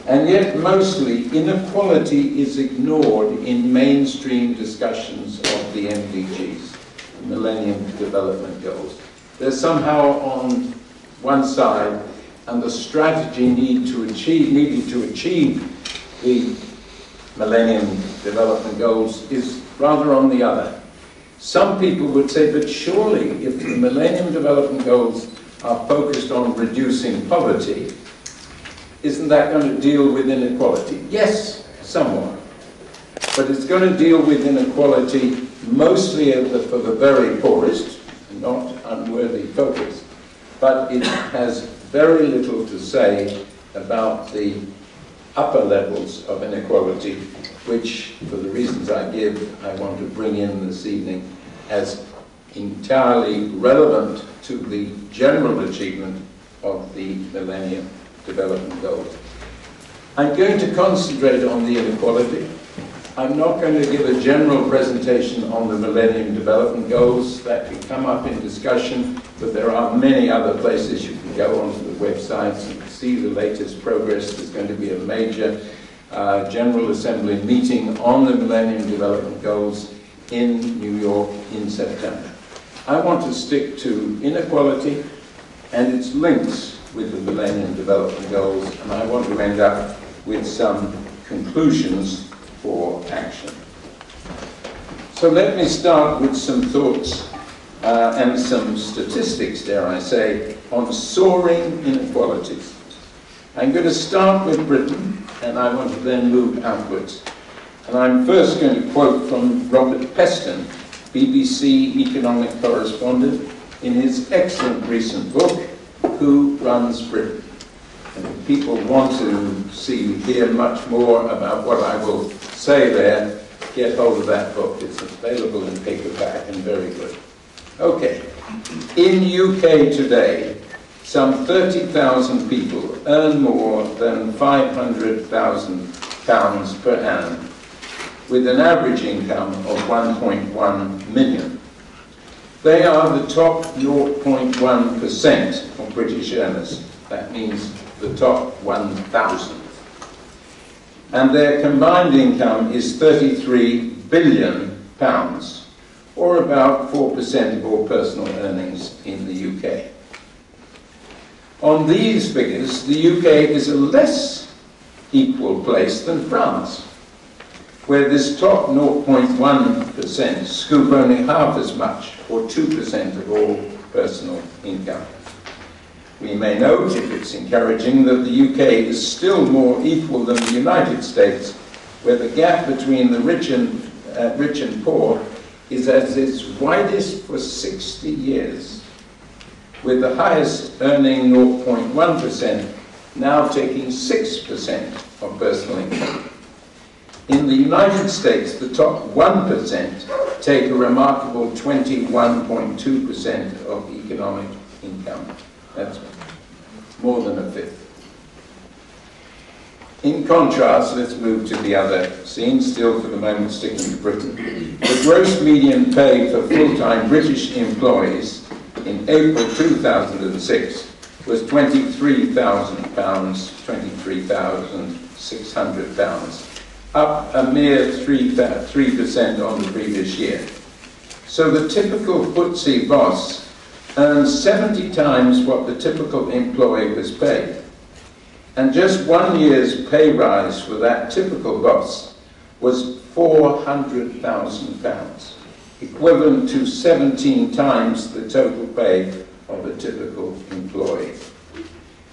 And yet, mostly, inequality is ignored in mainstream discussions of the MDGs, Millennium Development Goals. They're somehow on one side, and the strategy needed to achieve the Millennium Development Goals is rather on the other. Some people would say, but surely if the Millennium Development Goals are focused on reducing poverty, isn't that going to deal with inequality? Yes, somewhat. But it's going to deal with inequality mostly for the very poorest, not unworthy focus. But it has very little to say about the upper levels of inequality, which, for the reasons I give, I want to bring in this evening as entirely relevant to the general achievement of the Millennium Development Goals. I'm going to concentrate on the inequality. I'm not going to give a general presentation on the Millennium Development Goals. That can come up in discussion, but there are many other places you can go onto the websites and see the latest progress. There's going to be a major General Assembly meeting on the Millennium Development Goals in New York in September. I want to stick to inequality and its links with the Millennium Development Goals, and I want to end up with some conclusions for action. So let me start with some thoughts and some statistics, dare I say, on soaring inequalities. I'm going to start with Britain, and I want to then move outwards. And I'm first going to quote from Robert Peston, BBC economic correspondent, in his excellent recent book, Who Runs Britain? And if people want to hear much more about what I will say there, get hold of that book. It's available in paperback and very good. Okay. In UK today, some 30,000 people earn more than £500,000 per annum, with an average income of 1.1 million. They are the top 0.1% of British earners. That means the top 1,000. And their combined income is £33 billion, or about 4% of all personal earnings in the UK. On these figures, the UK is a less equal place than France, where this top 0.1% scoop only half as much, or 2% of all personal income. We may note, if it's encouraging, that the UK is still more equal than the United States, where the gap between the rich and poor is at its widest for 60 years, with the highest earning 0.1% now taking 6% of personal income. In the United States, the top 1% take a remarkable 21.2% of economic income. That's more than a fifth. In contrast, let's move to the other scene, still for the moment sticking to Britain. The gross median pay for full-time British employees in April 2006 was £23,000, £23,600, up a mere 3% on the previous year. So the typical FTSE boss earns 70 times what the typical employee was paid. And just 1 year's pay rise for that typical boss was £400,000, equivalent to 17 times the total pay of a typical employee.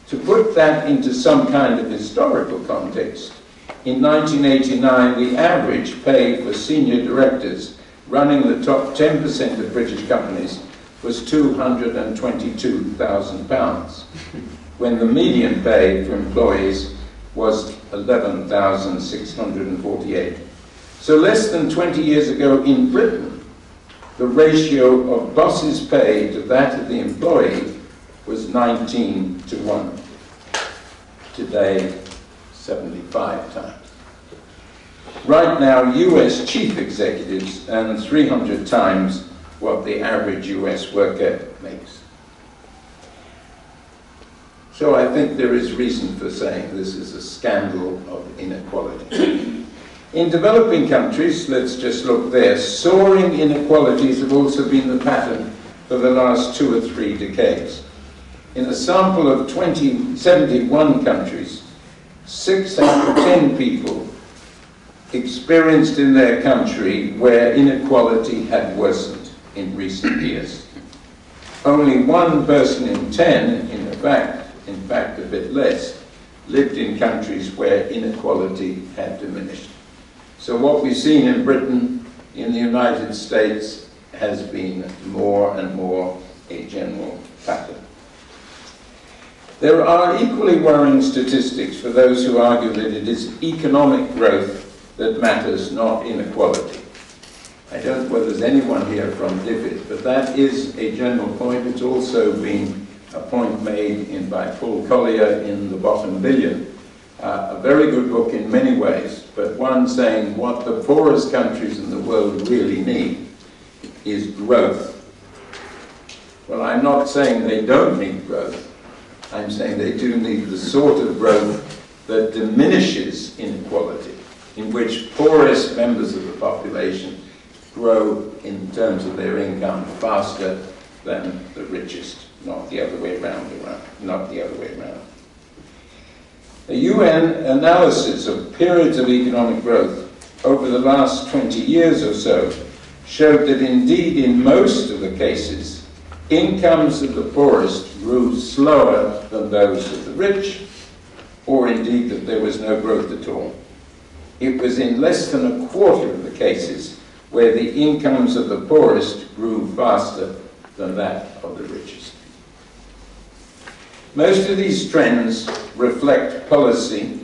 To put that into some kind of historical context, in 1989, the average pay for senior directors running the top 10% of British companies was £222,000, when the median pay for employees was £11,648. So less than 20 years ago in Britain, the ratio of boss's pay to that of the employee was 19 to 1. Today, 75 times. Right now, US chief executives earn 300 times what the average US worker makes. So I think there is reason for saying this is a scandal of inequality. In developing countries, let's just look there, soaring inequalities have also been the pattern for the last 2 or 3 decades. In a sample of 71 countries, 6 out of 10 people experienced in their country where inequality had worsened in recent years. Only 1 person in 10, in fact a bit less, lived in countries where inequality had diminished. So what we've seen in Britain, in the United States, has been more and more a general pattern. There are equally worrying statistics for those who argue that it is economic growth that matters, not inequality. I don't know whether there's anyone here from DFID, but that is a general point. It's also been a point made by Paul Collier in The Bottom Billion. A very good book in many ways, but one saying what the poorest countries in the world really need is growth. Well, I'm not saying they don't need growth. I'm saying they do need the sort of growth that diminishes inequality, in which poorest members of the population grow in terms of their income faster than the richest, not the other way around, not the other way around. A UN analysis of periods of economic growth over the last 20 years or so showed that indeed in most of the cases, incomes of the poorest grew slower than those of the rich, or indeed that there was no growth at all. It was in less than a quarter of the cases where the incomes of the poorest grew faster than that of the richest. Most of these trends reflect policy,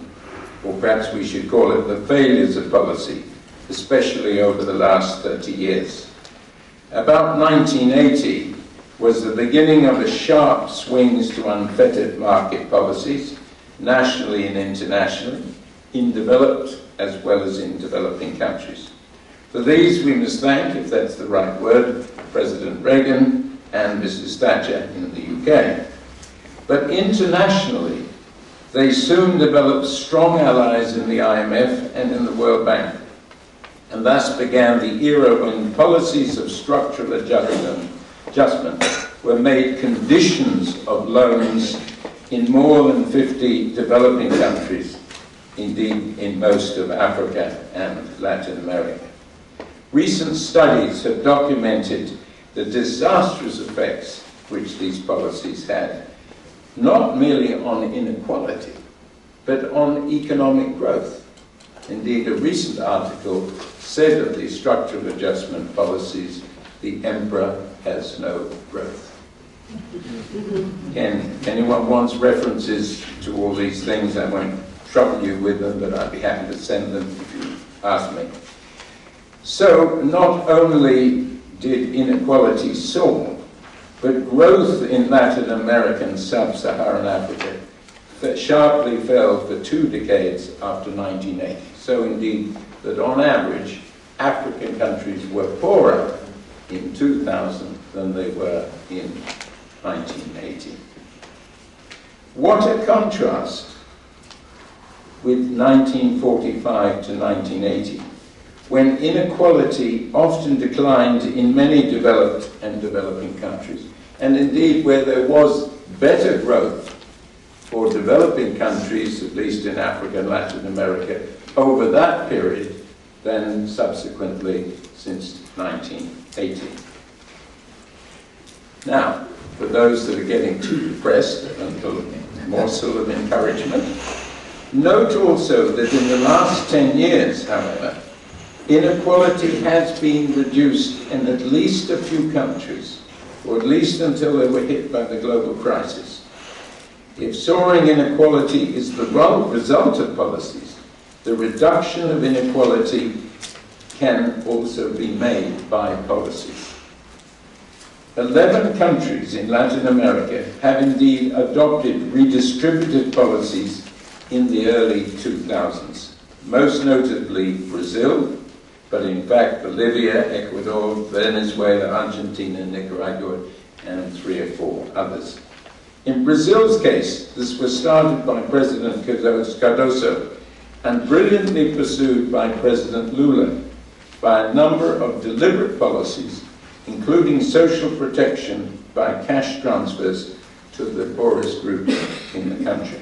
or perhaps we should call it the failures of policy, especially over the last 30 years. About 1980 was the beginning of the sharp swings to unfettered market policies, nationally and internationally, in developed as well as in developing countries. For these we must thank, if that's the right word, President Reagan and Mrs. Thatcher in the UK. But internationally, they soon developed strong allies in the IMF and in the World Bank, and thus began the era when policies of structural adjustment were made conditions of loans in more than 50 developing countries, indeed in most of Africa and Latin America. Recent studies have documented the disastrous effects which these policies had, not merely on inequality, but on economic growth. Indeed, a recent article said of these structural adjustment policies, the emperor has no growth. If anyone wants references to all these things, I won't trouble you with them, but I'd be happy to send them if you ask me. So, not only did inequality soar, but growth in Latin America and sub-Saharan Africa sharply fell for 2 decades after 1980. So indeed that on average, African countries were poorer in 2000 than they were in 1980. What a contrast with 1945 to 1980, when inequality often declined in many developed and developing countries, and indeed where there was better growth for developing countries, at least in Africa and Latin America, over that period than subsequently since 1980. Now, for those that are getting too depressed, a morsel of encouragement, note also that in the last 10 years, however, inequality has been reduced in at least a few countries, or at least until they were hit by the global crisis. If soaring inequality is the result of policies, the reduction of inequality can also be made by policies. 11 countries in Latin America have indeed adopted redistributive policies in the early 2000s, most notably Brazil, but in fact Bolivia, Ecuador, Venezuela, Argentina, Nicaragua, and 3 or 4 others. In Brazil's case, this was started by President Cardoso and brilliantly pursued by President Lula by a number of deliberate policies, including social protection by cash transfers to the poorest groups in the country.